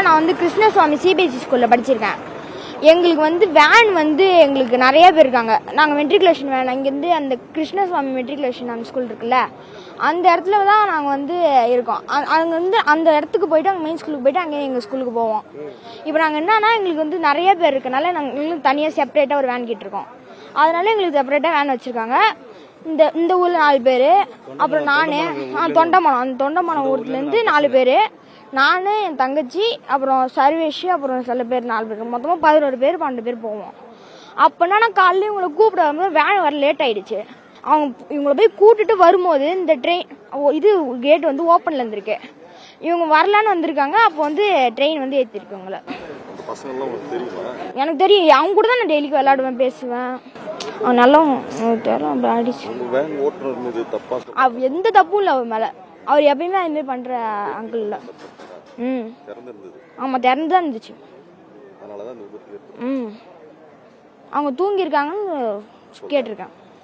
நான் வந்து கிருஷ்ணசுவாமி சிபிஎஸ்சி ஸ்கூலில் படிச்சிருக்கேன். எங்களுக்கு வந்து வேன் வந்து எங்களுக்கு நிறைய பேர் இருக்காங்க. நாங்கள் மெட்ரிகுலேஷன் வேன் இங்கேருந்து அந்த கிருஷ்ணசுவாமி மெட்ரிகுலேஷன் அந்த ஸ்கூல் இருக்குல்ல, அந்த இடத்துல தான் நாங்கள் வந்து இருக்கோம். அங்கே வந்து அந்த இடத்துக்கு போயிட்டு அங்கே மெயின் ஸ்கூலுக்கு போயிட்டு அங்கேயே எங்கள் ஸ்கூலுக்கு போவோம். இப்போ நாங்கள் என்னன்னா எங்களுக்கு வந்து நிறைய பேர் இருக்கனால நாங்கள் தனியாக செப்பரேட்டாக ஒரு வேன் கேட்டிருக்கோம். அதனால எங்களுக்கு செப்பரேட்டாக வேன் வச்சுருக்காங்க. இந்த ஊரில் 4 பேர், அப்புறம் நான் தொண்டமானம், அந்த தொண்டமானம் ஊர்லேருந்து 4 பேர், நான் என் தங்கச்சி, அப்புறம் சர்வேஷ், அப்புறம் சில பேர் 4 பேர், மொத்தமாக 11 பேர் 12 பேர் போவோம். அப்போனா நான் காலையில் இவங்களை கூப்பிட வரும்போது வேன் வர லேட் ஆகிடுச்சு. இவங்களை போய் கூப்பிட்டுட்டு வரும்போது இந்த ட்ரெயின் இது கேட் வந்து ஓப்பனில் இருந்திருக்கு. இவங்க வரலான்னு வந்திருக்காங்க. அப்போ வந்து ட்ரெயின் வந்து ஏற்றிருக்கு. உங்களை எனக்கு தெரியும். அவங்க கூட தான் நான் டெய்லிக்கு விளையாடுவேன், பேசுவேன். அவன் நல்லா அடிச்சு எந்த தப்பும் இல்லை அவர் மேலே. அவர் எப்பயுமே அது மாதிரி பண்ணுற அங்கிள் இல்லை. ஆமாம், திறந்து தான் இருந்துச்சு. அவங்க தூங்கியிருக்காங்கன்னு கேட்டிருக்கேன்.